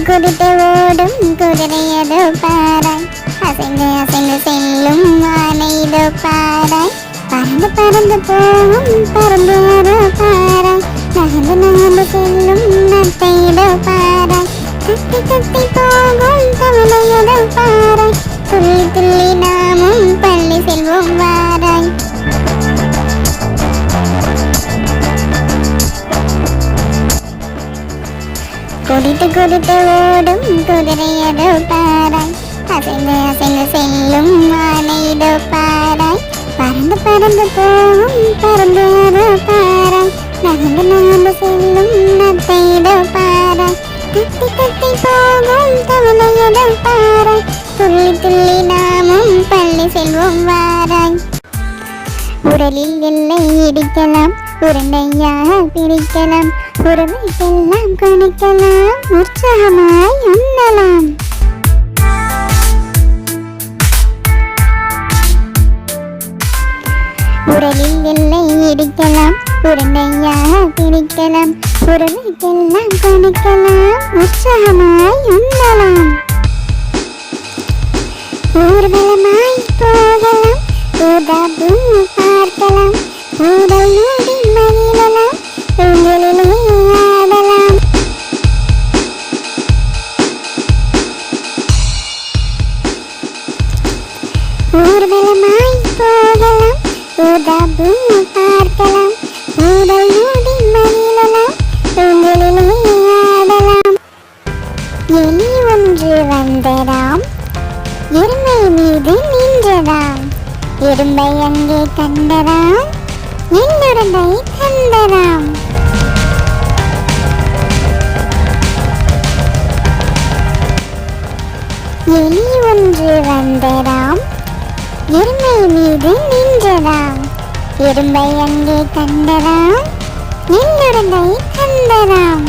குதித்து ஓடும் குதிரையதோ பாராய், அசைந்து அசைந்து செல்லும் ஆனைதோ பாராய், பறந்து பறந்து போகும் பறந்து பாராய், நகர்ந்து நகர்ந்து செல்லும் நத்தையதோ பாராய், கத்தி கத்தி போகும் தவளையதோ பாராய், துள்ளி துள்ளி நாமும் பள்ளி செல்வோம் வாராய். குதித்து குதித்து ஓடும் குதிரையதோ பாராய், அசைந்து அசைந்து செல்லும் ஆனைதோ பாராய், பறந்து பறந்து போகும் பறந்து பாராய், நகர்ந்து நகர்ந்து செல்லும் நத்தையதோ பாராய், கத்தி கத்தி போகும் தவளையதோ பாராய், துள்ளி துள்ளி நாமும் பள்ளி செல்வோம் வாராய். உரலில் எல்லை இடிக்கலாம், உருண்டையாக பிரிக்கலாம், உறவைக்கெல்லாம் கணிக்கலாம், உற்சாகமாய் உண்ணலாம். உரலில் எல்லை இடிக்கலாம், உருண்டையாக பிரிக்கலாம், உறவைக்கெல்லாம் கணிக்கலாம், உற்சாகமாய் உண்ணலாம். ஊர்வலமாய் போகலாம், ஊதாபூ பார்க்கலாம், ஊடல் நோடி மகிழலாம், உங்களிலே ஆடலாம். ஊர்வலமாய் போகலாம், ஊதாபூ பார்க்கலாம், ஊடல் நோடி மகிழலாம், உங்களிலே ஆடலாம். எலி ஒன்று வந்ததாம், எருமை மீது நின்றதாம், எறும்பை அங்கே கண்டதாம், என்னுடனே தந்ததாம். எலி ஒன்று வந்ததாம், எருமை மீது நின்றதாம், எறும்பை அங்கே கண்டதாம், என்னுடனே தந்ததாம்.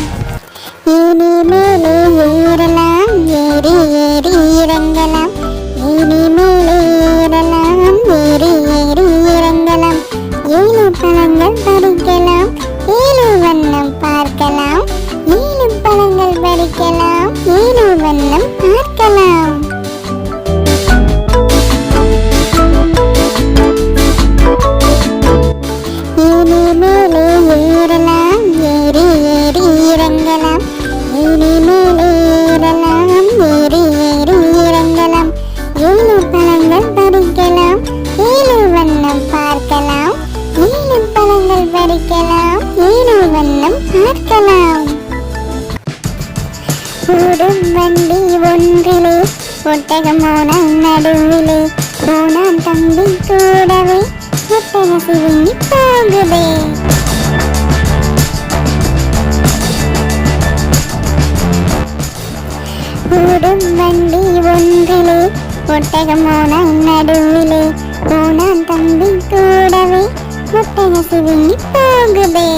ஏனி மேலே ஏறலாம், ஏறி ஏறி இறங்கலாம், ஏனி மேலே ஏறலாம், ஏறி ஏறி இறங்கலாம், ஏழு பழங்கள் பறிக்கலாம், ஏழு வண்ணம் பார்க்கலாம், ஏழு பழங்கள் பறிக்கலாம், ஏழு வண்ணம் பார்க்கலாம். ஏனி மேலே ஏறலாம், ஏறி ஏறி இறங்கலாம், ஏனி மேலே ஏறலாம், ஏறி ஏறி இறங்கலாம், ஏழு பழங்கள் பறிக்கலாம், ஏழு வண்ணம் பார்க்கலாம், ஏழு பழங்கள் பறிக்கலாம், ஏழு வண்ணம் பார்க்கலாம். ஓடும் வண்டி ஒன்றிலே, ஒட்டகம் ஓனான் நடுவிலே, ஓனான் தம்பி கூடவே, ஒட்டக சிவிங்கி போகுதே. ஓடும் வண்டி ஒன்றிலே, ஒட்டகம் ஓனான் நடுவிலே, ஓனான் தம்பி கூடவே, ஒட்டக சிவிங்கி போகுதே.